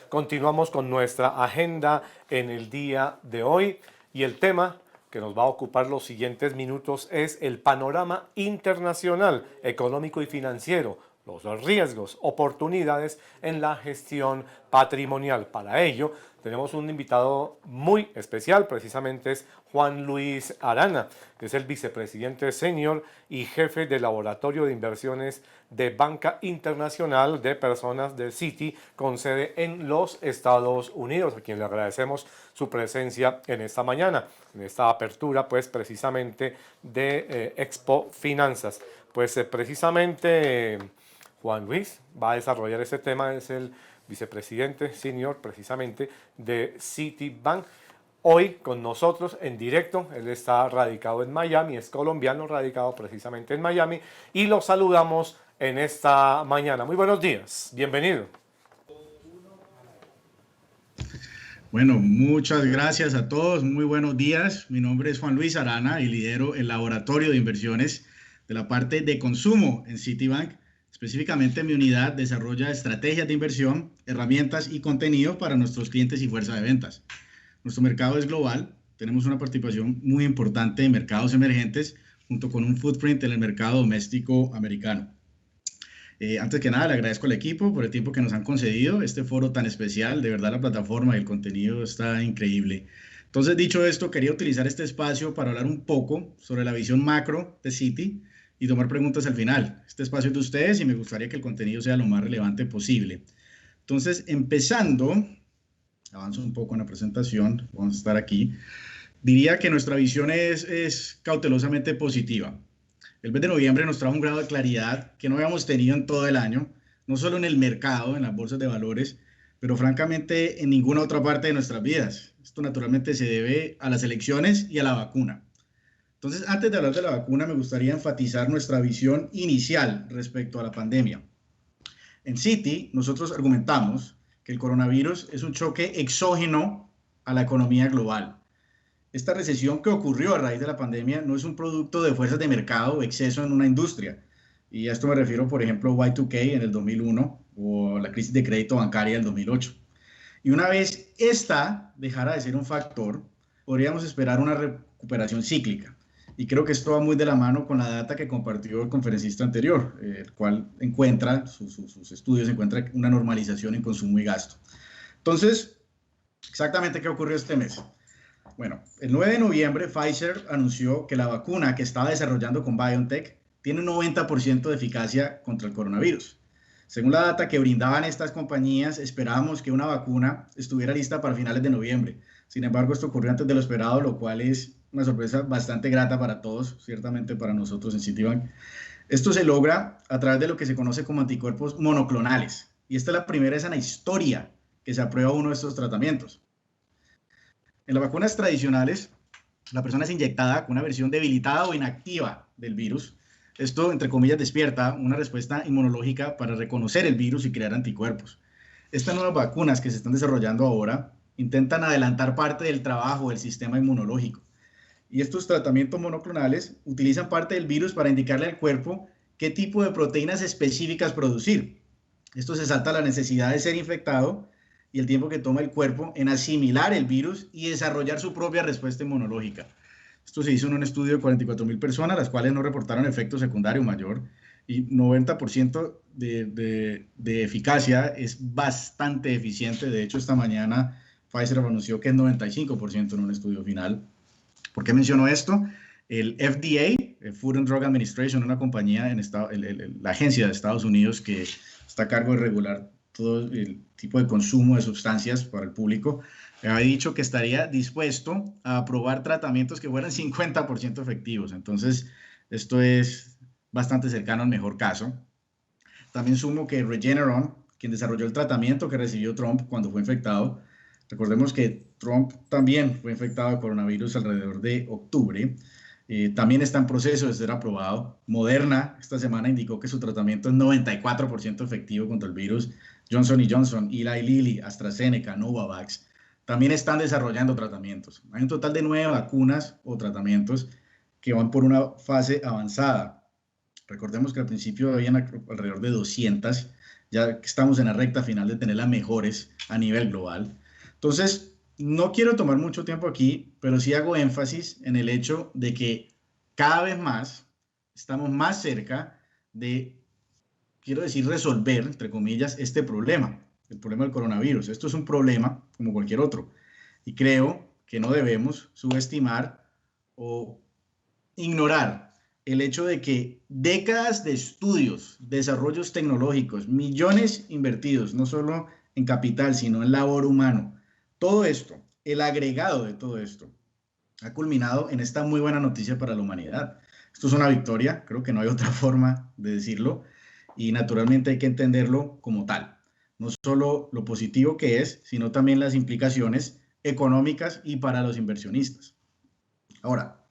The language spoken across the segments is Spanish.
Continuamos con nuestra agenda en el día de hoy y el tema que nos va a ocupar los siguientes minutos es el panorama internacional, económico y financiero, los riesgos, oportunidades en la gestión patrimonial. Para ello, tenemos un invitado muy especial, precisamente es Juan Luis Arana, que es el vicepresidente senior y jefe del Laboratorio de Inversiones de Banca Internacional de Personas del Citi, con sede en los Estados Unidos, a quien le agradecemos su presencia en esta mañana, en esta apertura, pues precisamente de Expo Finanzas. Pues precisamente Juan Luis va a desarrollar este tema, es el vicepresidente senior precisamente de Citibank. Hoy con nosotros en directo, él está radicado en Miami, es colombiano radicado precisamente en Miami y lo saludamos en esta mañana. Muy buenos días, bienvenido. Bueno, muchas gracias a todos, muy buenos días. Mi nombre es Juan Luis Arana y lidero el Laboratorio de Inversiones de la parte de consumo en Citibank. Específicamente mi unidad desarrolla estrategias de inversión, herramientas y contenido para nuestros clientes y fuerza de ventas. Nuestro mercado es global, tenemos una participación muy importante en mercados emergentes junto con un footprint en el mercado doméstico americano. Antes que nada, le agradezco al equipo por el tiempo que nos han concedido, este foro tan especial. De verdad, la plataforma y el contenido está increíble. Entonces, dicho esto, quería utilizar este espacio para hablar un poco sobre la visión macro de Citi y tomar preguntas al final. Este espacio es de ustedes y me gustaría que el contenido sea lo más relevante posible. Entonces, empezando, avanzo un poco en la presentación, vamos a estar aquí. Diría que nuestra visión es cautelosamente positiva. El mes de noviembre nos trajo un grado de claridad que no habíamos tenido en todo el año, no solo en el mercado, en las bolsas de valores, pero francamente en ninguna otra parte de nuestras vidas. Esto naturalmente se debe a las elecciones y a la vacuna. Entonces, antes de hablar de la vacuna, me gustaría enfatizar nuestra visión inicial respecto a la pandemia. En Citi, nosotros argumentamos que el coronavirus es un choque exógeno a la economía global. Esta recesión que ocurrió a raíz de la pandemia no es un producto de fuerzas de mercado o exceso en una industria. Y a esto me refiero, por ejemplo, a Y2K en el 2001 o la crisis de crédito bancaria del 2008. Y una vez esta dejara de ser un factor, podríamos esperar una recuperación cíclica. Y creo que esto va muy de la mano con la data que compartió el conferencista anterior, el cual encuentra, sus estudios encuentra una normalización en consumo y gasto. Entonces, exactamente qué ocurrió este mes. Bueno, el 9 de noviembre Pfizer anunció que la vacuna que estaba desarrollando con BioNTech tiene un 90% de eficacia contra el coronavirus. Según la data que brindaban estas compañías, esperábamos que una vacuna estuviera lista para finales de noviembre. Sin embargo, esto ocurrió antes de lo esperado, lo cual es una sorpresa bastante grata para todos, ciertamente para nosotros en Citibank. Esto se logra a través de lo que se conoce como anticuerpos monoclonales. Y esta es la primera vez en la historia que se aprueba uno de estos tratamientos. En las vacunas tradicionales, la persona es inyectada con una versión debilitada o inactiva del virus. Esto, entre comillas, despierta una respuesta inmunológica para reconocer el virus y crear anticuerpos. Estas nuevas vacunas que se están desarrollando ahora intentan adelantar parte del trabajo del sistema inmunológico. Y estos tratamientos monoclonales utilizan parte del virus para indicarle al cuerpo qué tipo de proteínas específicas producir. Esto se salta la necesidad de ser infectado y el tiempo que toma el cuerpo en asimilar el virus y desarrollar su propia respuesta inmunológica. Esto se hizo en un estudio de 44,000 personas, las cuales no reportaron efecto secundario mayor, y 90% de eficacia es bastante eficiente. De hecho, esta mañana Pfizer anunció que es 95% en un estudio final. ¿Por qué menciono esto? El FDA, el Food and Drug Administration, una compañía en la agencia de Estados Unidos que está a cargo de regular todo el tipo de consumo de sustancias para el público, había dicho que estaría dispuesto a aprobar tratamientos que fueran 50% efectivos. Entonces, esto es bastante cercano al mejor caso. También sumo que Regeneron, quien desarrolló el tratamiento que recibió Trump cuando fue infectado, recordemos que Trump también fue infectado de coronavirus alrededor de octubre, también está en proceso de ser aprobado. Moderna esta semana indicó que su tratamiento es 94% efectivo contra el virus. Johnson & Johnson, Eli Lilly, AstraZeneca, Novavax también están desarrollando tratamientos. Hay un total de 9 vacunas o tratamientos que van por una fase avanzada. Recordemos que al principio habían alrededor de 200 ya que estamos en la recta final de tener las mejores a nivel global. Entonces, no quiero tomar mucho tiempo aquí, pero sí hago énfasis en el hecho de que cada vez más estamos más cerca de, quiero decir, resolver, entre comillas, este problema, el problema del coronavirus. Esto es un problema como cualquier otro. Y creo que no debemos subestimar o ignorar el hecho de que décadas de estudios, desarrollos tecnológicos, millones invertidos, no solo en capital, sino en labor humano, todo esto, el agregado de todo esto, ha culminado en esta muy buena noticia para la humanidad. Esto es una victoria, creo que no hay otra forma de decirlo, y naturalmente hay que entenderlo como tal. No solo lo positivo que es, sino también las implicaciones económicas y para los inversionistas. Ahora,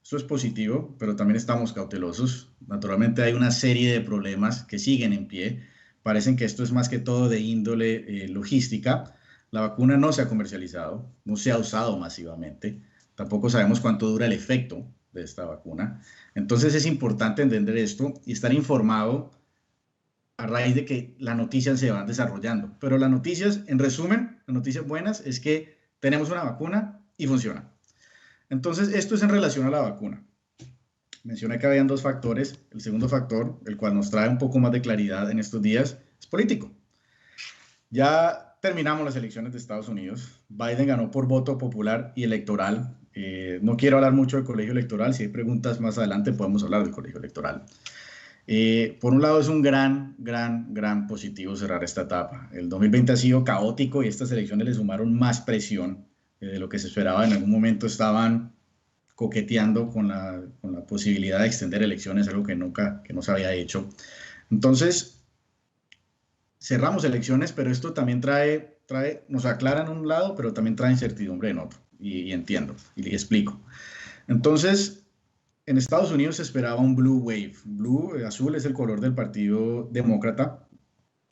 esto es positivo, pero también estamos cautelosos. Naturalmente hay una serie de problemas que siguen en pie. Parecen que esto es más que todo de índole logística. La vacuna no se ha comercializado, no se ha usado masivamente. Tampoco sabemos cuánto dura el efecto de esta vacuna. Entonces es importante entender esto y estar informado a raíz de que las noticias se van desarrollando. Pero las noticias, en resumen, las noticias buenas es que tenemos una vacuna y funciona. Entonces, esto es en relación a la vacuna. Mencioné que habían dos factores. El segundo factor, el cual nos trae un poco más de claridad en estos días, es político. Ya terminamos las elecciones de Estados Unidos. Biden ganó por voto popular y electoral. No quiero hablar mucho del colegio electoral. Si hay preguntas más adelante, podemos hablar del colegio electoral. Por un lado, es un gran positivo cerrar esta etapa. El 2020 ha sido caótico y estas elecciones le sumaron más presión de lo que se esperaba. En algún momento estaban coqueteando con la posibilidad de extender elecciones, algo que no se había hecho. Entonces, cerramos elecciones, pero esto también nos aclara en un lado, pero también trae incertidumbre en otro, y entiendo, y explico. Entonces, en Estados Unidos se esperaba un blue wave. Azul es el color del Partido Demócrata,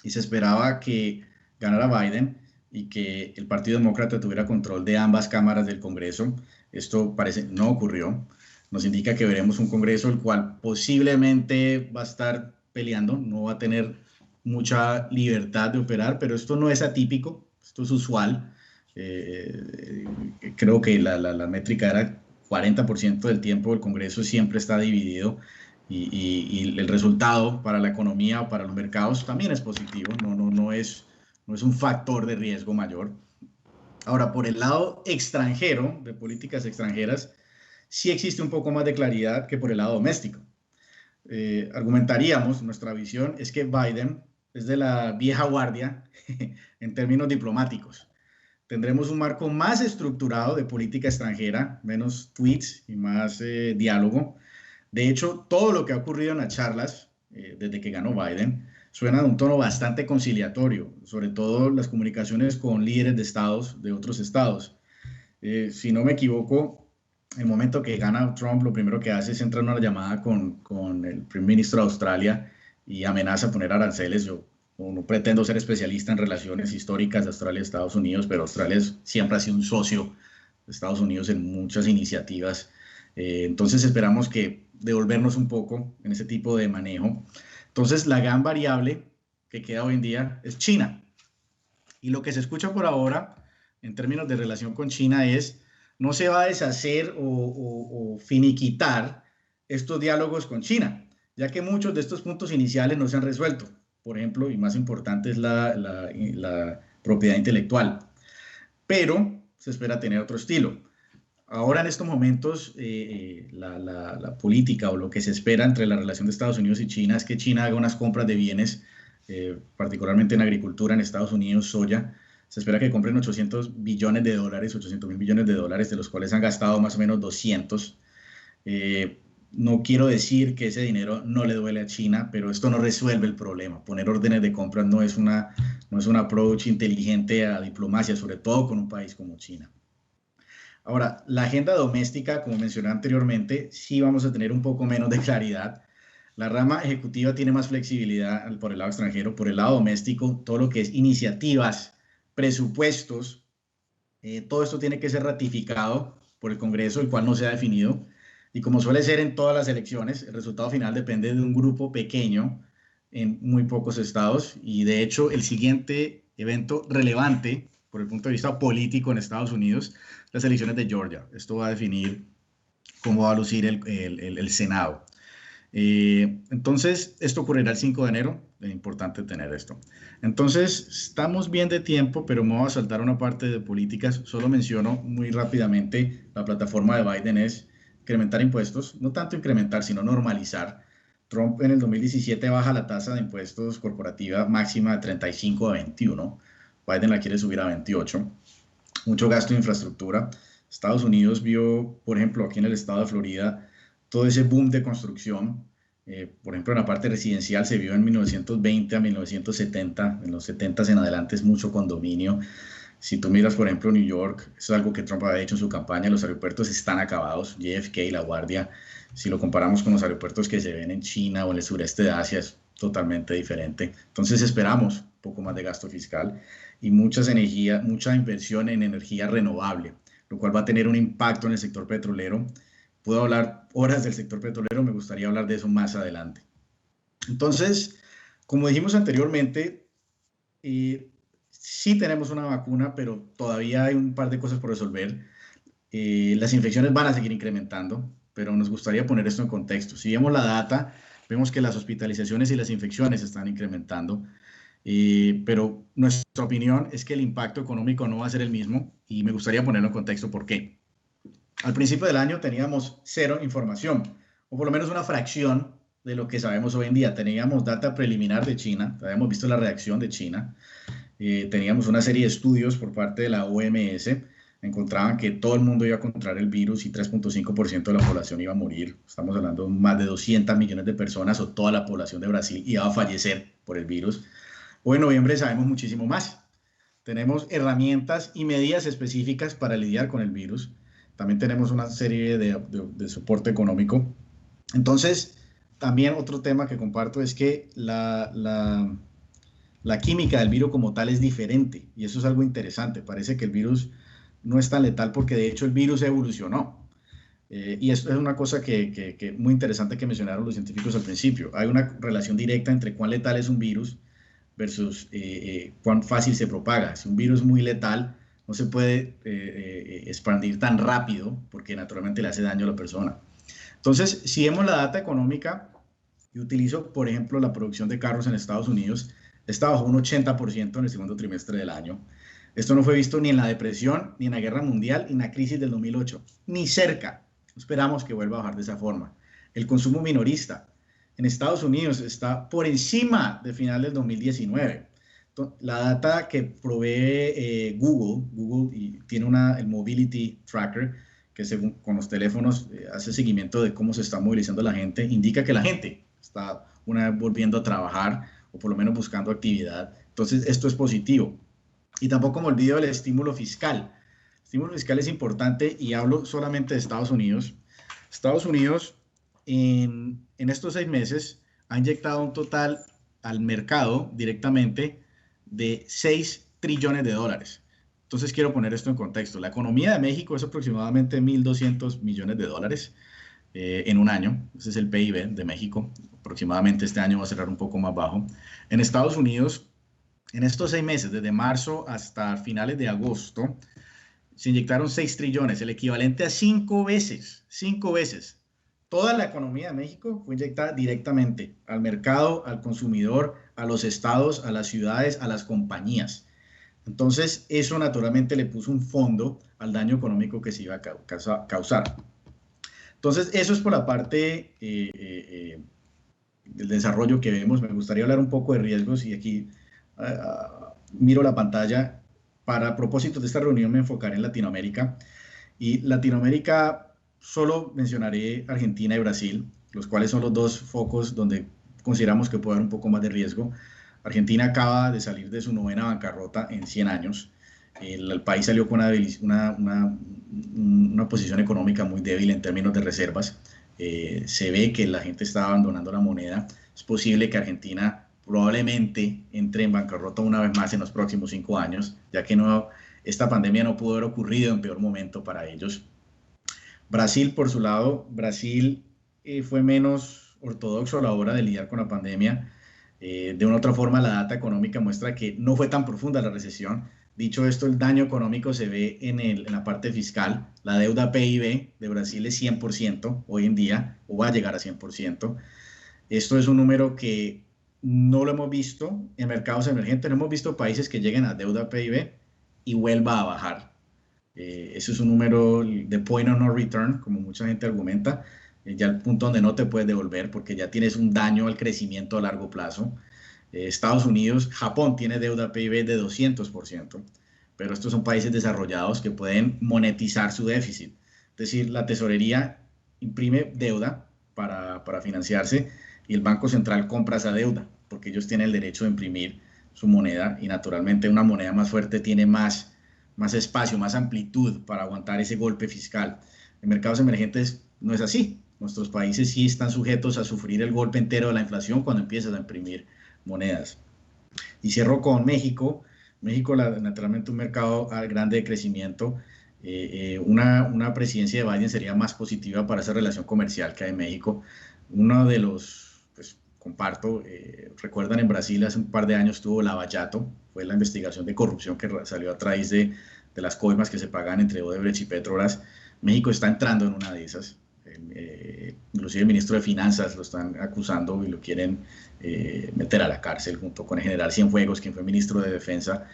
y se esperaba que ganara Biden y que el Partido Demócrata tuviera control de ambas cámaras del Congreso. Esto parece no ocurrió. Nos indica que veremos un Congreso el cual posiblemente va a estar peleando, no va a tener mucha libertad de operar, pero esto no es atípico, esto es usual. Creo que la métrica era 40% del tiempo el Congreso siempre está dividido y el resultado para la economía o para los mercados también es positivo, no es un factor de riesgo mayor. Ahora, por el lado extranjero, de políticas extranjeras, sí existe un poco más de claridad que por el lado doméstico. Argumentaríamos, nuestra visión es que Biden es de la vieja guardia en términos diplomáticos. Tendremos un marco más estructurado de política extranjera, menos tweets y más diálogo. De hecho, todo lo que ha ocurrido en las charlas desde que ganó Biden suena de un tono bastante conciliatorio, sobre todo las comunicaciones con líderes de estados, de otros estados. Si no me equivoco, el momento que gana Trump, lo primero que hace es entrar en una llamada con el primer ministro de Australia y amenaza poner aranceles. Yo no pretendo ser especialista en relaciones históricas de Australia y Estados Unidos, pero Australia siempre ha sido un socio de Estados Unidos en muchas iniciativas. Entonces esperamos que devolvernos un poco en ese tipo de manejo. Entonces la gran variable que queda hoy en día es China. Y lo que se escucha por ahora en términos de relación con China es no se va a deshacer o finiquitar estos diálogos con China, ya que muchos de estos puntos iniciales no se han resuelto. Por ejemplo, y más importante es la propiedad intelectual. Pero se espera tener otro estilo. Ahora en estos momentos la política o lo que se espera entre la relación de Estados Unidos y China es que China haga unas compras de bienes, particularmente en agricultura en Estados Unidos, soya. Se espera que compren 800 billones de dólares, 800 mil billones de dólares, de los cuales han gastado más o menos 200. No quiero decir que ese dinero no le duele a China, pero esto no resuelve el problema. Poner órdenes de compras no es un approach inteligente a diplomacia, sobre todo con un país como China. Ahora, la agenda doméstica, como mencioné anteriormente, sí vamos a tener un poco menos de claridad. La rama ejecutiva tiene más flexibilidad por el lado extranjero. Por el lado doméstico, todo lo que es iniciativas, presupuestos, todo esto tiene que ser ratificado por el Congreso, el cual no se ha definido. Y como suele ser en todas las elecciones, el resultado final depende de un grupo pequeño en muy pocos estados y de hecho el siguiente evento relevante por el punto de vista político en Estados Unidos, las elecciones de Georgia. Esto va a definir cómo va a lucir el Senado. Entonces, esto ocurrirá el 5 de enero, es importante tener esto. Entonces, estamos bien de tiempo, pero me voy a saltar una parte de políticas. Solo menciono muy rápidamente, la plataforma de Biden es incrementar impuestos, no tanto incrementar, sino normalizar. Trump en el 2017 baja la tasa de impuestos corporativa máxima de 35 a 21. Biden la quiere subir a 28. Mucho gasto en infraestructura. Estados Unidos vio, por ejemplo, aquí en el estado de Florida, todo ese boom de construcción. Por ejemplo, en la parte residencial se vio en 1920 a 1970, en los 70 en adelante es mucho condominio. Si tú miras, por ejemplo, New York, eso es algo que Trump había hecho en su campaña, los aeropuertos están acabados, JFK, La Guardia, si lo comparamos con los aeropuertos que se ven en China o en el sureste de Asia, es totalmente diferente. Entonces esperamos un poco más de gasto fiscal y mucha inversión en energía renovable, lo cual va a tener un impacto en el sector petrolero. Puedo hablar horas del sector petrolero, me gustaría hablar de eso más adelante. Entonces, como dijimos anteriormente, sí tenemos una vacuna, pero todavía hay un par de cosas por resolver. Las infecciones van a seguir incrementando, pero nos gustaría poner esto en contexto. Si vemos la data, vemos que las hospitalizaciones y las infecciones están incrementando, pero nuestra opinión es que el impacto económico no va a ser el mismo y me gustaría ponerlo en contexto. ¿Por qué? Al principio del año teníamos cero información, o por lo menos una fracción de lo que sabemos hoy en día. Teníamos data preliminar de China, habíamos visto la reacción de China, teníamos una serie de estudios por parte de la OMS, encontraban que todo el mundo iba a contraer el virus y 3.5% de la población iba a morir. Estamos hablando de más de 200 millones de personas o toda la población de Brasil iba a fallecer por el virus. Hoy en noviembre sabemos muchísimo más. Tenemos herramientas y medidas específicas para lidiar con el virus. También tenemos una serie de soporte económico. Entonces, también otro tema que comparto es que la química del virus como tal es diferente y eso es algo interesante. Parece que el virus no es tan letal porque de hecho el virus evolucionó. Y esto es una cosa que muy interesante que mencionaron los científicos al principio. Hay una relación directa entre cuán letal es un virus versus cuán fácil se propaga. Si un virus es muy letal, no se puede expandir tan rápido porque naturalmente le hace daño a la persona. Entonces, si vemos la data económica, yo utilizo, por ejemplo, la producción de carros en Estados Unidos, está bajo un 80% en el segundo trimestre del año. Esto no fue visto ni en la depresión, ni en la guerra mundial, ni en la crisis del 2008, ni cerca. Esperamos que vuelva a bajar de esa forma. El consumo minorista en Estados Unidos está por encima de final del 2019. La data que provee Google y tiene el Mobility Tracker, que según con los teléfonos hace seguimiento de cómo se está movilizando la gente, indica que la gente está una vez volviendo a trabajar o por lo menos buscando actividad. Entonces, esto es positivo. Y tampoco me olvido del estímulo fiscal. El estímulo fiscal es importante y hablo solamente de Estados Unidos. Estados Unidos en estos 6 meses ha inyectado un total al mercado directamente de 6 trillones de dólares. Entonces quiero poner esto en contexto. La economía de México es aproximadamente 1.200 millones de dólares en un año. Ese es el PIB de México. Aproximadamente este año va a cerrar un poco más bajo. En Estados Unidos, en estos 6 meses, desde marzo hasta finales de agosto, se inyectaron 6 trillones, el equivalente a 5 veces. Toda la economía de México fue inyectada directamente al mercado, al consumidor, a los estados, a las ciudades, a las compañías. Entonces, eso naturalmente le puso un fondo al daño económico que se iba a causar. Entonces, eso es por la parte del desarrollo que vemos. Me gustaría hablar un poco de riesgos y aquí miro la pantalla. Para propósitos de esta reunión me enfocaré en Latinoamérica. Y Latinoamérica, solo mencionaré Argentina y Brasil, los cuales son los dos focos donde consideramos que puede haber un poco más de riesgo. Argentina acaba de salir de su 9ª bancarrota en 100 años. El país salió con una posición económica muy débil en términos de reservas. Se ve que la gente está abandonando la moneda. Es posible que Argentina probablemente entre en bancarrota una vez más en los próximos 5 años, ya que esta pandemia no pudo haber ocurrido en peor momento para ellos. Brasil, por su lado, Brasil fue menos ortodoxo a la hora de lidiar con la pandemia. De una u otra forma, la data económica muestra que no fue tan profunda la recesión. Dicho esto, el daño económico se ve en la parte fiscal. La deuda PIB de Brasil es 100% hoy en día, o va a llegar a 100%. Esto es un número que no lo hemos visto en mercados emergentes. No hemos visto países que lleguen a deuda PIB y vuelva a bajar. Eso es un número de point of no return, como mucha gente argumenta, ya el punto donde no te puedes devolver porque ya tienes un daño al crecimiento a largo plazo. Estados Unidos, Japón tiene deuda PIB de 200%, pero estos son países desarrollados que pueden monetizar su déficit. Es decir, la tesorería imprime deuda para financiarse y el Banco Central compra esa deuda porque ellos tienen el derecho de imprimir su moneda y naturalmente una moneda más fuerte tiene más espacio, más amplitud para aguantar ese golpe fiscal. En mercados emergentes no es así. Nuestros países sí están sujetos a sufrir el golpe entero de la inflación cuando empiezas a imprimir monedas. Y cierro con México. México, naturalmente, un mercado grande de crecimiento. Una presidencia de Biden sería más positiva para esa relación comercial que hay en México. Uno de los, pues comparto, recuerdan en Brasil hace un par de años tuvo Lava Jato, fue la investigación de corrupción que salió a través de las coimas que se pagan entre Odebrecht y Petrobras. México está entrando en una de esas. Inclusive el ministro de Finanzas lo están acusando y lo quieren meter a la cárcel junto con el general Cienfuegos, quien fue ministro de Defensa.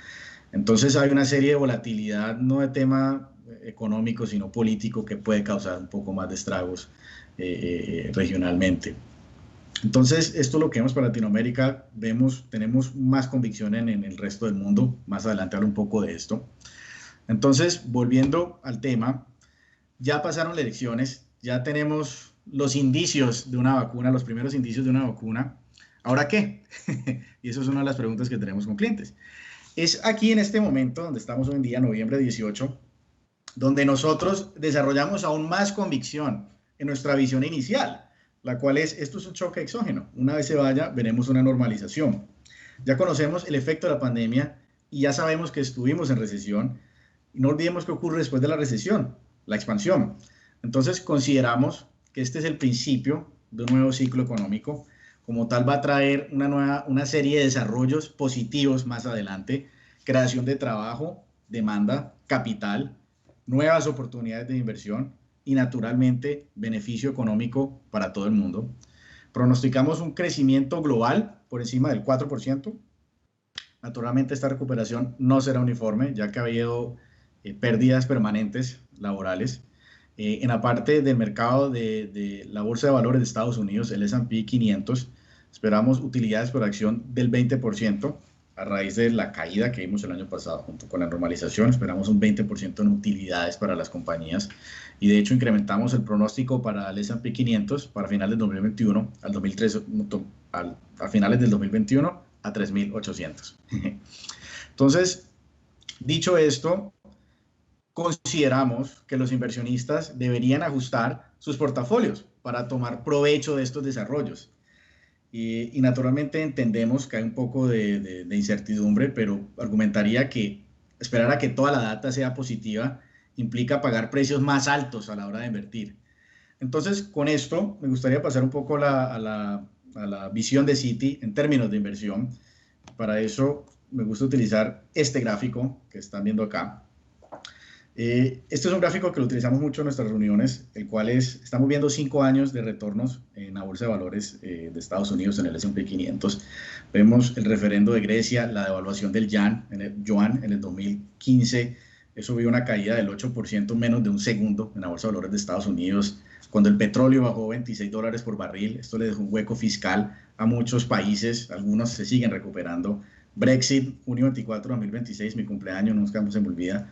Entonces hay una serie de volatilidad, no de tema económico, sino político, que puede causar un poco más de estragos regionalmente. Entonces, esto es lo que vemos para Latinoamérica. Tenemos más convicción en el resto del mundo. Más adelante hablo un poco de esto. Entonces, volviendo al tema, ya pasaron las elecciones, ya tenemos los indicios de una vacuna, los primeros indicios de una vacuna. ¿Ahora qué? Y eso es una de las preguntas que tenemos con clientes. Es aquí en este momento, donde estamos hoy en día, noviembre 18, donde nosotros desarrollamos aún más convicción en nuestra visión inicial, la cual es, esto es un choque exógeno. Una vez se vaya, veremos una normalización. Ya conocemos el efecto de la pandemia y ya sabemos que estuvimos en recesión. Y no olvidemos qué ocurre después de la recesión, la expansión. Entonces, consideramos que este es el principio de un nuevo ciclo económico. Como tal, va a traer una serie de desarrollos positivos más adelante, creación de trabajo, demanda, capital, nuevas oportunidades de inversión y, naturalmente, beneficio económico para todo el mundo. Pronosticamos un crecimiento global por encima del 4%. Naturalmente, esta recuperación no será uniforme, ya que ha habido pérdidas permanentes laborales. En la parte del mercado de la Bolsa de Valores de Estados Unidos, el S&P 500, esperamos utilidades por acción del 20%, a raíz de la caída que vimos el año pasado. Junto con la normalización, esperamos un 20% en utilidades para las compañías. Y de hecho, incrementamos el pronóstico para el S&P 500 para finales del 2021 a finales del 2021 a 3.800. Entonces, dicho esto, consideramos que los inversionistas deberían ajustar sus portafolios para tomar provecho de estos desarrollos. Y naturalmente entendemos que hay un poco de incertidumbre, pero argumentaría que esperar a que toda la data sea positiva implica pagar precios más altos a la hora de invertir. Entonces, con esto me gustaría pasar un poco a la visión de Citi en términos de inversión. Para eso me gusta utilizar este gráfico que están viendo acá. Este es un gráfico que lo utilizamos mucho en nuestras reuniones, el cual estamos viendo 5 años de retornos en la Bolsa de Valores de Estados Unidos en el S&P 500. Vemos el referendo de Grecia, la devaluación del yuan en el 2015. Eso vio una caída del 8% en menos de un segundo en la Bolsa de Valores de Estados Unidos. Cuando el petróleo bajó $26 por barril, esto le dejó un hueco fiscal a muchos países, algunos se siguen recuperando. Brexit, junio 24 de 2026, mi cumpleaños, nunca se me olvida.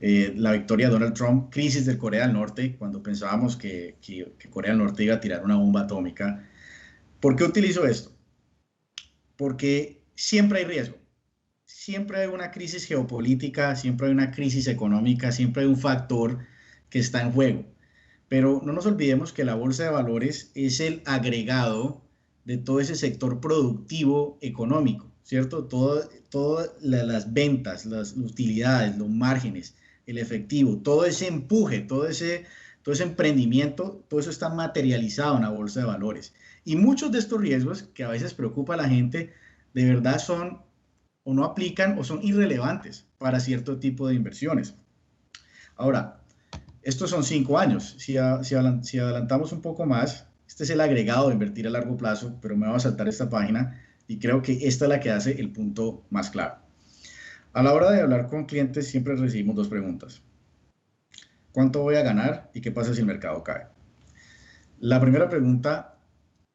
La victoria de Donald Trump, crisis de Corea del Norte, cuando pensábamos que Corea del Norte iba a tirar una bomba atómica. ¿Por qué utilizo esto? Porque siempre hay riesgo, siempre hay una crisis geopolítica, siempre hay una crisis económica, siempre hay un factor que está en juego. Pero no nos olvidemos que la Bolsa de Valores es el agregado de todo ese sector productivo económico, ¿cierto? Todas las ventas, las utilidades, los márgenes, el efectivo, todo ese empuje, todo ese emprendimiento, todo eso está materializado en la bolsa de valores. Y muchos de estos riesgos que a veces preocupa a la gente, de verdad son o no aplican o son irrelevantes para cierto tipo de inversiones. Ahora, estos son 5 años. Si adelantamos un poco más, este es el agregado de invertir a largo plazo, pero me voy a saltar esta página y creo que esta es la que hace el punto más claro. A la hora de hablar con clientes siempre recibimos dos preguntas. ¿Cuánto voy a ganar y qué pasa si el mercado cae? La primera pregunta,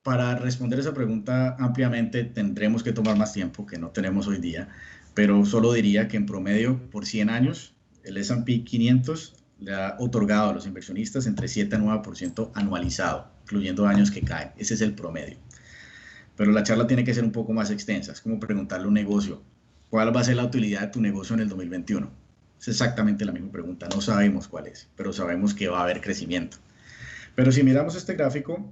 para responder esa pregunta ampliamente tendremos que tomar más tiempo que no tenemos hoy día, pero solo diría que en promedio por 100 años el S&P 500 le ha otorgado a los inversionistas entre 7 a 9% anualizado, incluyendo años que caen. Ese es el promedio. Pero la charla tiene que ser un poco más extensa. Es como preguntarle a un negocio, ¿cuál va a ser la utilidad de tu negocio en el 2021? Es exactamente la misma pregunta. No sabemos cuál es, pero sabemos que va a haber crecimiento. Pero si miramos este gráfico,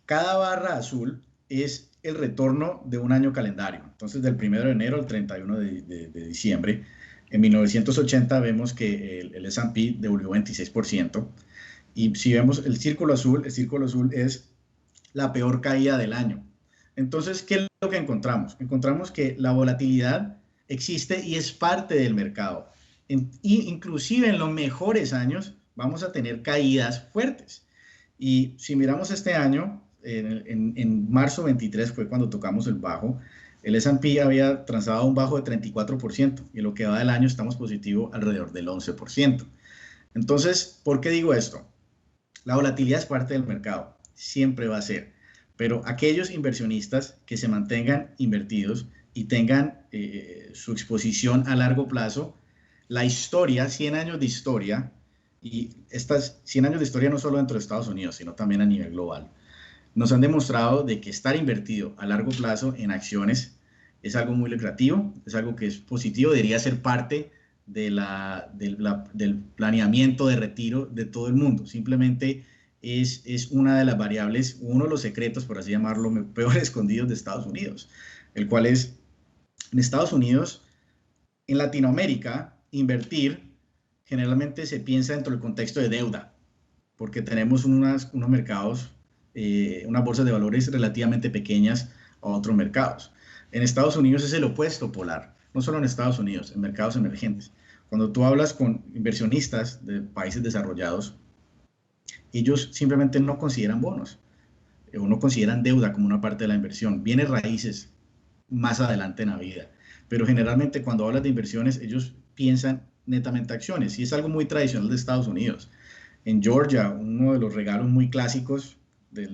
cada barra azul es el retorno de un año calendario. Entonces, del 1 de enero al 31 de diciembre, en 1980 vemos que el S&P devolvió 26%. Y si vemos el círculo azul es la peor caída del año. Entonces, ¿qué es lo que encontramos? Encontramos que la volatilidad existe y es parte del mercado. Y inclusive en los mejores años vamos a tener caídas fuertes. Y si miramos este año, en marzo 23 fue cuando tocamos el bajo. El S&P había transado un bajo de 34% y en lo que va del año estamos positivo alrededor del 11%. Entonces, ¿por qué digo esto? La volatilidad es parte del mercado, siempre va a ser, pero aquellos inversionistas que se mantengan invertidos y tengan su exposición a largo plazo, la historia, 100 años de historia, y estas 100 años de historia no solo dentro de Estados Unidos, sino también a nivel global, nos han demostrado de que estar invertido a largo plazo en acciones es algo muy lucrativo, es algo que es positivo, debería ser parte del planeamiento de retiro de todo el mundo. Simplemente es una de las variables, uno de los secretos, por así llamarlo, peor escondidos de Estados Unidos, el cual es, en Estados Unidos, en Latinoamérica, invertir generalmente se piensa dentro del contexto de deuda, porque tenemos unos mercados, unas bolsas de valores relativamente pequeñas a otros mercados. En Estados Unidos es el opuesto polar, no solo en Estados Unidos, en mercados emergentes. Cuando tú hablas con inversionistas de países desarrollados, ellos simplemente no consideran bonos o no consideran deuda como una parte de la inversión. Bienes raíces más adelante en la vida. Pero generalmente cuando hablas de inversiones, ellos piensan netamente acciones y es algo muy tradicional de Estados Unidos. En Georgia, uno de los regalos muy clásicos de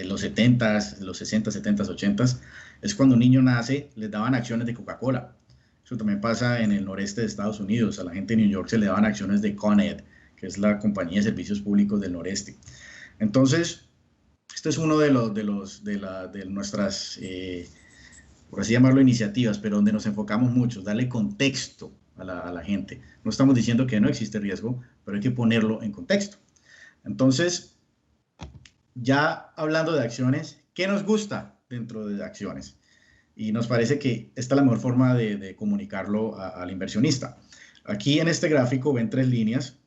los 70s, de los 60s, 70s, 80s, es cuando un niño nace, les daban acciones de Coca-Cola. Eso también pasa en el noreste de Estados Unidos. A la gente de New York se le daban acciones de Con Ed, que es la compañía de servicios públicos del noreste. Entonces, esto es uno de nuestras, por así llamarlo, iniciativas, pero donde nos enfocamos mucho, darle contexto a la gente. No estamos diciendo que no existe riesgo, pero hay que ponerlo en contexto. Entonces, ya hablando de acciones, ¿qué nos gusta dentro de acciones? Y nos parece que esta es la mejor forma de comunicarlo al inversionista. Aquí en este gráfico ven 3 líneas.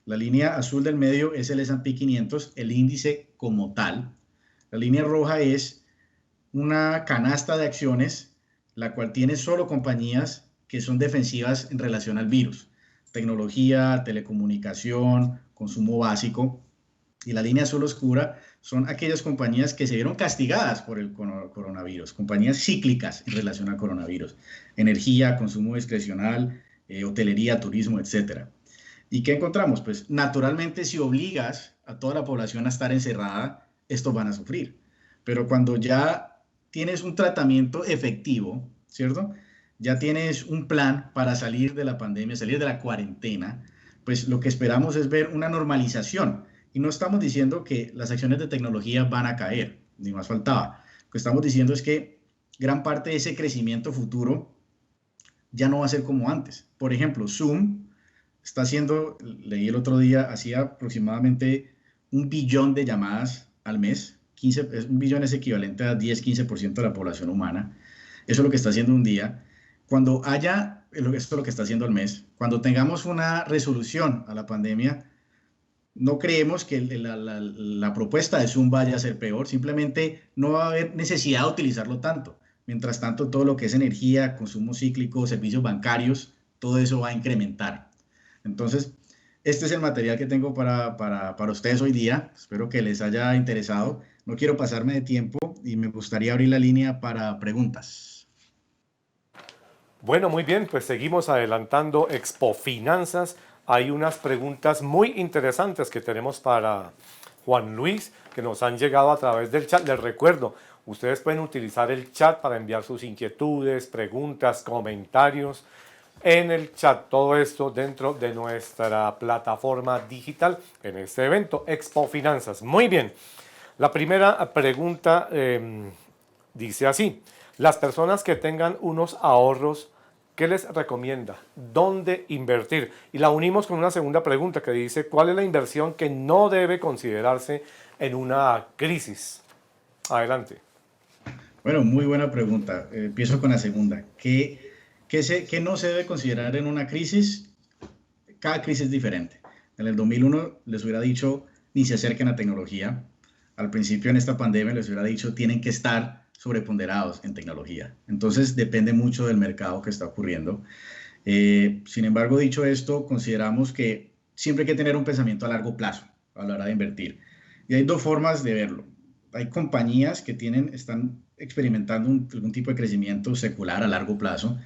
La línea azul del medio es el S&P 500, el índice como tal. La línea roja es una canasta de acciones, la cual tiene solo compañías que son defensivas en relación al virus. Tecnología, telecomunicación, consumo básico. Y la línea azul oscura son aquellas compañías que se vieron castigadas por el coronavirus, compañías cíclicas en relación al coronavirus. Energía, consumo discrecional, hotelería, turismo, etc. ¿Y qué encontramos? Pues naturalmente si obligas a toda la población a estar encerrada, estos van a sufrir. Pero cuando ya tienes un tratamiento efectivo, ¿cierto? Ya tienes un plan para salir de la pandemia, salir de la cuarentena, pues lo que esperamos es ver una normalización. Y no estamos diciendo que las acciones de tecnología van a caer, ni más faltaba. Lo que estamos diciendo es que gran parte de ese crecimiento futuro ya no va a ser como antes. Por ejemplo, Zoom está haciendo, leí el otro día, hacía aproximadamente 1 billón de llamadas al mes. 1 billón es equivalente a 10-15% de la población humana. Eso es lo que está haciendo un día. Cuando haya, esto es lo que está haciendo al mes, cuando tengamos una resolución a la pandemia, No creemos que la propuesta de Zoom vaya a ser peor, simplemente no va a haber necesidad de utilizarlo tanto. Mientras tanto, todo lo que es energía, consumo cíclico, servicios bancarios, todo eso va a incrementar. Entonces, este es el material que tengo para ustedes hoy día. Espero que les haya interesado. No quiero pasarme de tiempo y me gustaría abrir la línea para preguntas. Bueno, muy bien, pues seguimos adelantando Expo Finanzas. Hay unas preguntas muy interesantes que tenemos para Juan Luis, que nos han llegado a través del chat. Les recuerdo, ustedes pueden utilizar el chat para enviar sus inquietudes, preguntas, comentarios en el chat. Todo esto dentro de nuestra plataforma digital en este evento, Expo Finanzas. Muy bien, la primera pregunta dice así: las personas que tengan unos ahorros, ¿qué les recomienda? ¿Dónde invertir? Y la unimos con una segunda pregunta que dice: ¿cuál es la inversión que no debe considerarse en una crisis? Adelante. Bueno, muy buena pregunta. Empiezo con la segunda. ¿Qué no se debe considerar en una crisis? Cada crisis es diferente. En el 2001 les hubiera dicho ni se acerquen a tecnología. Al principio en esta pandemia les hubiera dicho tienen que estar sobreponderados en tecnología. Entonces depende mucho del mercado que está ocurriendo. Sin embargo, dicho esto, consideramos que siempre hay que tener un pensamiento a largo plazo a la hora de invertir. Y hay dos formas de verlo. Hay compañías que están experimentando algún tipo de crecimiento secular a largo plazo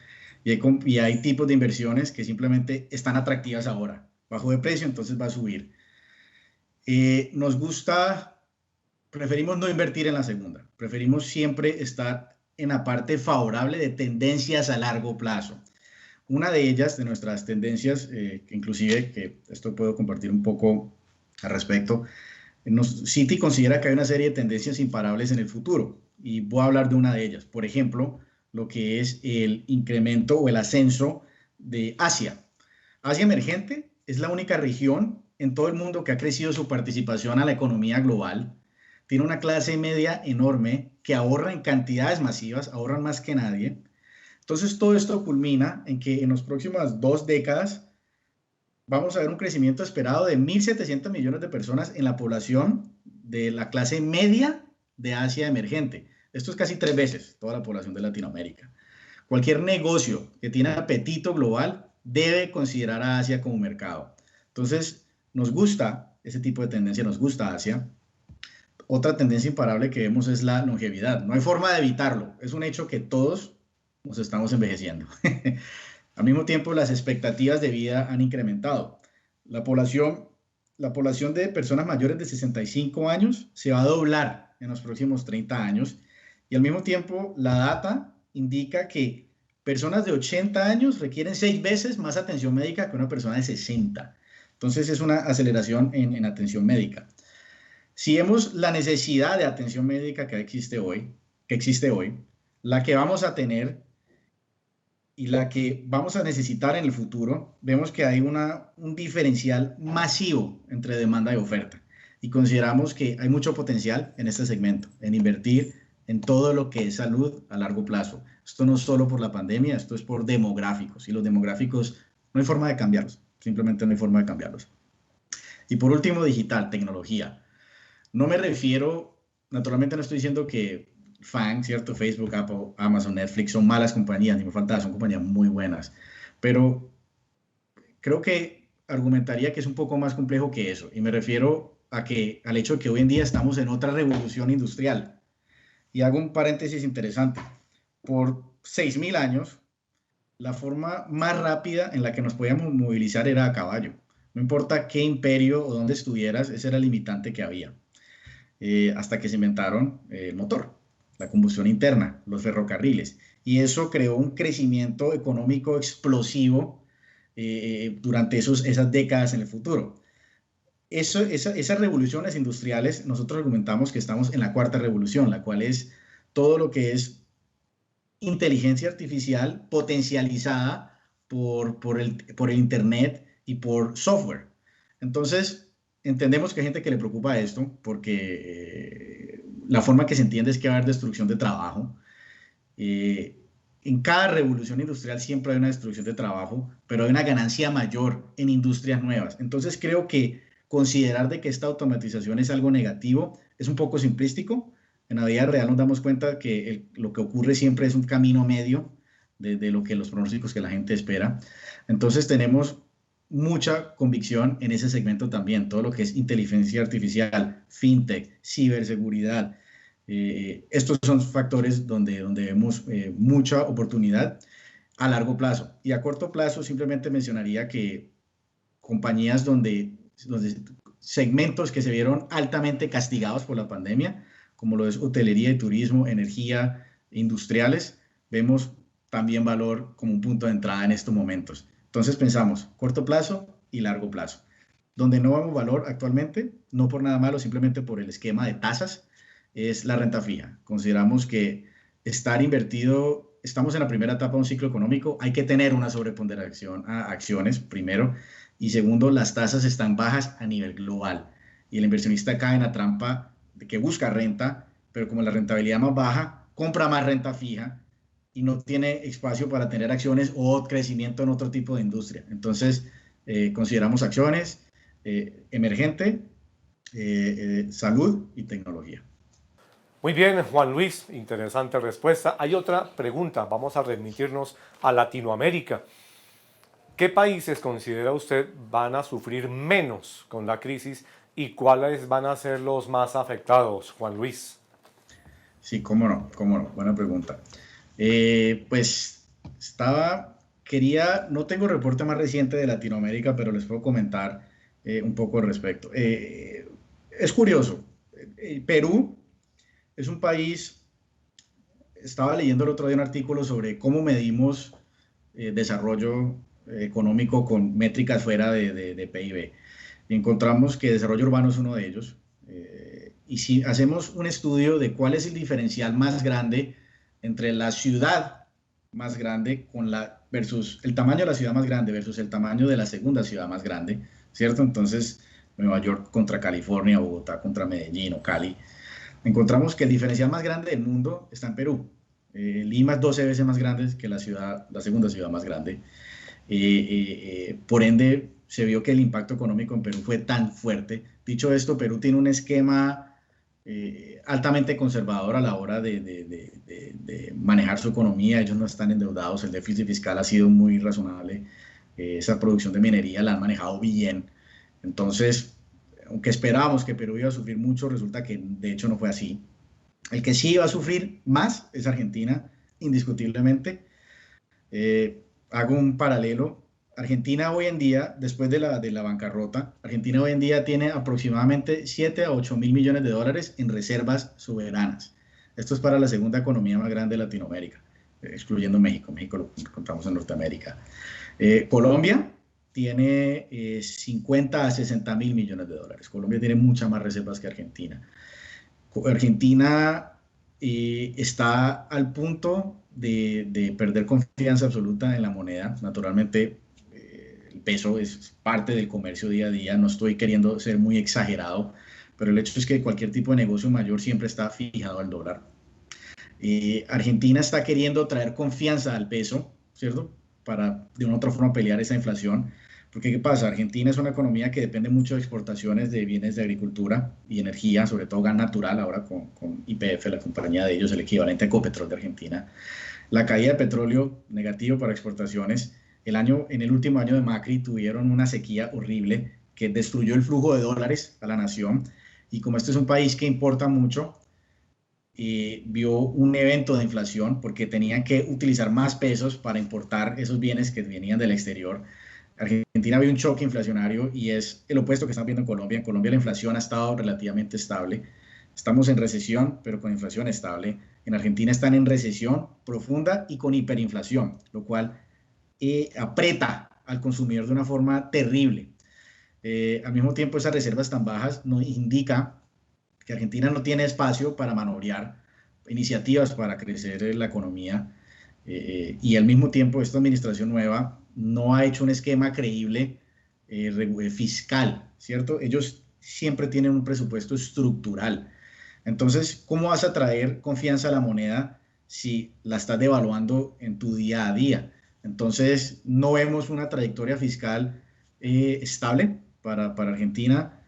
y hay tipos de inversiones que simplemente están atractivas ahora. Bajo de precio, entonces va a subir. Nos gusta, preferimos no invertir en la segunda. Preferimos siempre estar en la parte favorable de tendencias a largo plazo. Una de ellas, de nuestras tendencias, que inclusive, que esto puedo compartir un poco al respecto, Citi considera que hay una serie de tendencias imparables en el futuro y voy a hablar de una de ellas. Por ejemplo, lo que es el incremento o el ascenso de Asia. Asia emergente es la única región en todo el mundo que ha crecido su participación a la economía global. Tiene una clase media enorme que ahorra en cantidades masivas, ahorran más que nadie. Entonces, todo esto culmina en que en las próximas 2 décadas vamos a ver un crecimiento esperado de 1.700 millones de personas en la población de la clase media de Asia emergente. Esto es casi 3 veces toda la población de Latinoamérica. Cualquier negocio que tiene apetito global debe considerar a Asia como mercado. Entonces, nos gusta ese tipo de tendencia, nos gusta Asia. Otra tendencia imparable que vemos es la longevidad. No hay forma de evitarlo. Es un hecho que todos nos estamos envejeciendo. Al mismo tiempo, las expectativas de vida han incrementado. La población, la población de personas mayores de 65 años se va a doblar en los próximos 30 años y al mismo tiempo la data indica que personas de 80 años requieren 6 veces más atención médica que una persona de 60. Entonces es una aceleración en atención médica. Si vemos la necesidad de atención médica que existe hoy, la que vamos a tener y la que vamos a necesitar en el futuro, vemos que hay un diferencial masivo entre demanda y oferta. Y consideramos que hay mucho potencial en este segmento, en invertir en todo lo que es salud a largo plazo. Esto no es solo por la pandemia, esto es por demográficos. Y los demográficos no hay forma de cambiarlos, simplemente no hay forma de cambiarlos. Y por último, digital, tecnología. No me refiero, naturalmente no estoy diciendo que FANG, ¿cierto? Facebook, Apple, Amazon, Netflix son malas compañías, ni me falta, son compañías muy buenas. Pero creo que argumentaría que es un poco más complejo que eso. Y me refiero al hecho de que hoy en día estamos en otra revolución industrial. Y hago un paréntesis interesante. Por 6.000 años, la forma más rápida en la que nos podíamos movilizar era a caballo. No importa qué imperio o dónde estuvieras, ese era el limitante que había. Hasta que se inventaron el motor, la combustión interna, los ferrocarriles. Y eso creó un crecimiento económico explosivo durante esas décadas en el futuro. Esas revoluciones industriales, nosotros argumentamos que estamos en la cuarta revolución, la cual es todo lo que es inteligencia artificial potencializada por el Internet y por software. Entonces, entendemos que hay gente que le preocupa esto porque la forma que se entiende es que va a haber destrucción de trabajo. Eh, en cada revolución industrial siempre hay una destrucción de trabajo, pero hay una ganancia mayor en industrias nuevas. Entonces, creo que considerar de que esta automatización es algo negativo es un poco simplístico. En la vida real nos damos cuenta que lo que ocurre siempre es un camino medio de lo que los pronósticos que la gente espera. Entonces tenemos mucha convicción en ese segmento también, todo lo que es inteligencia artificial, fintech, ciberseguridad. Estos son factores donde vemos mucha oportunidad a largo plazo. Y a corto plazo simplemente mencionaría que compañías donde segmentos que se vieron altamente castigados por la pandemia, como lo es hotelería y turismo, energía, industriales, vemos también valor como un punto de entrada en estos momentos. Entonces pensamos corto plazo y largo plazo. Donde no vemos valor actualmente, no por nada malo, simplemente por el esquema de tasas, es la renta fija. Consideramos que estar invertido, estamos en la primera etapa de un ciclo económico, hay que tener una sobreponderación a acciones, primero, y segundo, las tasas están bajas a nivel global y el inversionista cae en la trampa de que busca renta, pero como la rentabilidad más baja, compra más renta fija y no tiene espacio para tener acciones o crecimiento en otro tipo de industria. Entonces, consideramos acciones, emergente, salud y tecnología. Muy bien, Juan Luis, interesante respuesta. Hay otra pregunta, vamos a remitirnos a Latinoamérica. ¿Qué países considera usted van a sufrir menos con la crisis y cuáles van a ser los más afectados, Juan Luis? Sí, cómo no, buena pregunta. Pues no tengo reporte más reciente de Latinoamérica, pero les puedo comentar un poco al respecto. Es curioso, Perú es un país, estaba leyendo el otro día un artículo sobre cómo medimos desarrollo económico con métricas fuera de PIB. Y encontramos que desarrollo urbano es uno de ellos. Y si hacemos un estudio de cuál es el diferencial más grande entre la ciudad más grande versus el tamaño de la ciudad más grande versus el tamaño de la segunda ciudad más grande, ¿cierto? Entonces, Nueva York contra California, Bogotá contra Medellín o Cali, encontramos que el diferencial más grande del mundo está en Perú. Lima es 12 veces más grande que la segunda ciudad más grande. Por ende, se vio que el impacto económico en Perú fue tan fuerte. Dicho esto, Perú tiene un esquema altamente conservador a la hora de manejar su economía. Ellos no están endeudados, el déficit fiscal ha sido muy razonable. Esa producción de minería la han manejado bien. Entonces, aunque esperábamos que Perú iba a sufrir mucho, resulta que de hecho no fue así. El que sí iba a sufrir más es Argentina, indiscutiblemente. Hago un paralelo. Argentina hoy en día, después de la bancarrota, Argentina hoy en día tiene aproximadamente 7 a 8 mil millones de dólares en reservas soberanas. Esto es para la segunda economía más grande de Latinoamérica, excluyendo México. México lo contamos en Norteamérica. Colombia tiene 50 a 60 mil millones de dólares. Colombia tiene muchas más reservas que Argentina. Argentina está al punto de perder confianza absoluta en la moneda. Naturalmente, el peso es parte del comercio día a día. No estoy queriendo ser muy exagerado, pero el hecho es que cualquier tipo de negocio mayor siempre está fijado al dólar. Argentina está queriendo traer confianza al peso, ¿cierto? Para de una u otra forma pelear esa inflación. Porque, ¿qué pasa? Argentina es una economía que depende mucho de exportaciones de bienes de agricultura y energía, sobre todo gas natural, ahora con YPF, la compañía de ellos, el equivalente a Ecopetrol de Argentina. La caída de petróleo negativo para exportaciones. En el último año de Macri tuvieron una sequía horrible que destruyó el flujo de dólares a la nación. Y como este es un país que importa mucho, vio un evento de inflación porque tenían que utilizar más pesos para importar esos bienes que venían del exterior. Argentina vio un choque inflacionario y es el opuesto que estamos viendo en Colombia. En Colombia la inflación ha estado relativamente estable. Estamos en recesión, pero con inflación estable. En Argentina están en recesión profunda y con hiperinflación, lo cual aprieta al consumidor de una forma terrible. Al mismo tiempo, esas reservas tan bajas nos indica que Argentina no tiene espacio para manobrar iniciativas para crecer la economía y al mismo tiempo esta administración nueva no ha hecho un esquema creíble fiscal, ¿cierto? Ellos siempre tienen un presupuesto estructural. Entonces, ¿cómo vas a traer confianza a la moneda si la estás devaluando en tu día a día? Entonces, no vemos una trayectoria fiscal estable para Argentina.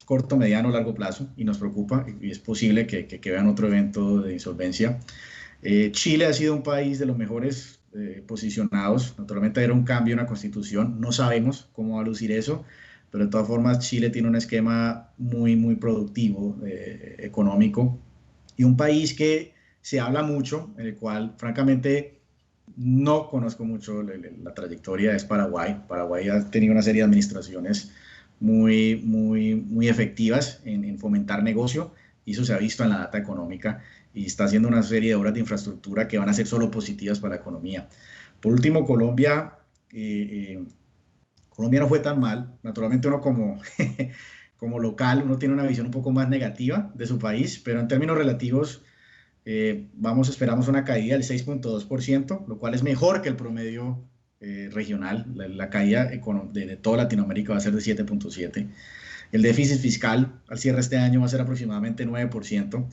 corto, mediano, largo plazo y nos preocupa y es posible que vean otro evento de insolvencia. Chile ha sido un país de los mejores posicionados. Naturalmente era un cambio en la constitución. No sabemos cómo va a lucir eso, pero de todas formas Chile tiene un esquema muy productivo, económico, y un país que se habla mucho, en el cual francamente no conozco mucho la trayectoria, es Paraguay. Paraguay ha tenido una serie de administraciones muy efectivas en fomentar negocio, y eso se ha visto en la data económica, y está haciendo una serie de obras de infraestructura que van a ser solo positivas para la economía. Por último, Colombia, Colombia no fue tan mal. Naturalmente uno como local, uno tiene una visión un poco más negativa de su país, pero en términos relativos, esperamos una caída del 6.2%, lo cual es mejor que el promedio regional. La caída de toda Latinoamérica va a ser de 7.7%. El déficit fiscal al cierre de este año va a ser aproximadamente 9%.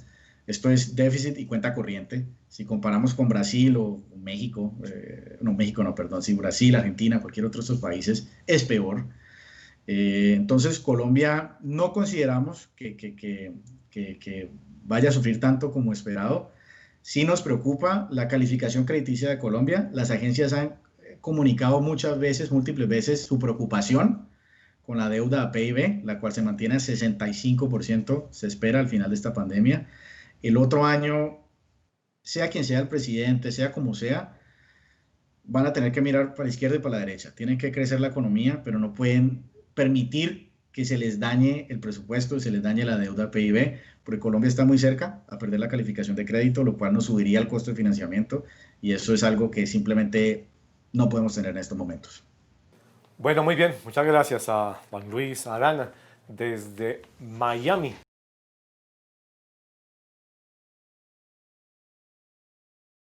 Esto es déficit y cuenta corriente. Si comparamos con Brasil o México, México no, perdón, si Brasil, Argentina, cualquier otro de estos países, es peor. Entonces, Colombia no consideramos que vaya a sufrir tanto como esperado. Sí nos preocupa la calificación crediticia de Colombia. Las agencias han comunicado múltiples veces, su preocupación con la deuda a PIB, la cual se mantiene en 65%, se espera al final de esta pandemia. El otro año, sea quien sea el presidente, sea como sea, van a tener que mirar para la izquierda y para la derecha. Tienen que crecer la economía, pero no pueden permitir que se les dañe el presupuesto y se les dañe la deuda PIB, porque Colombia está muy cerca a perder la calificación de crédito, lo cual nos subiría el costo de financiamiento, y eso es algo que simplemente no podemos tener en estos momentos. Bueno, muy bien. Muchas gracias a Juan Luis Arana desde Miami,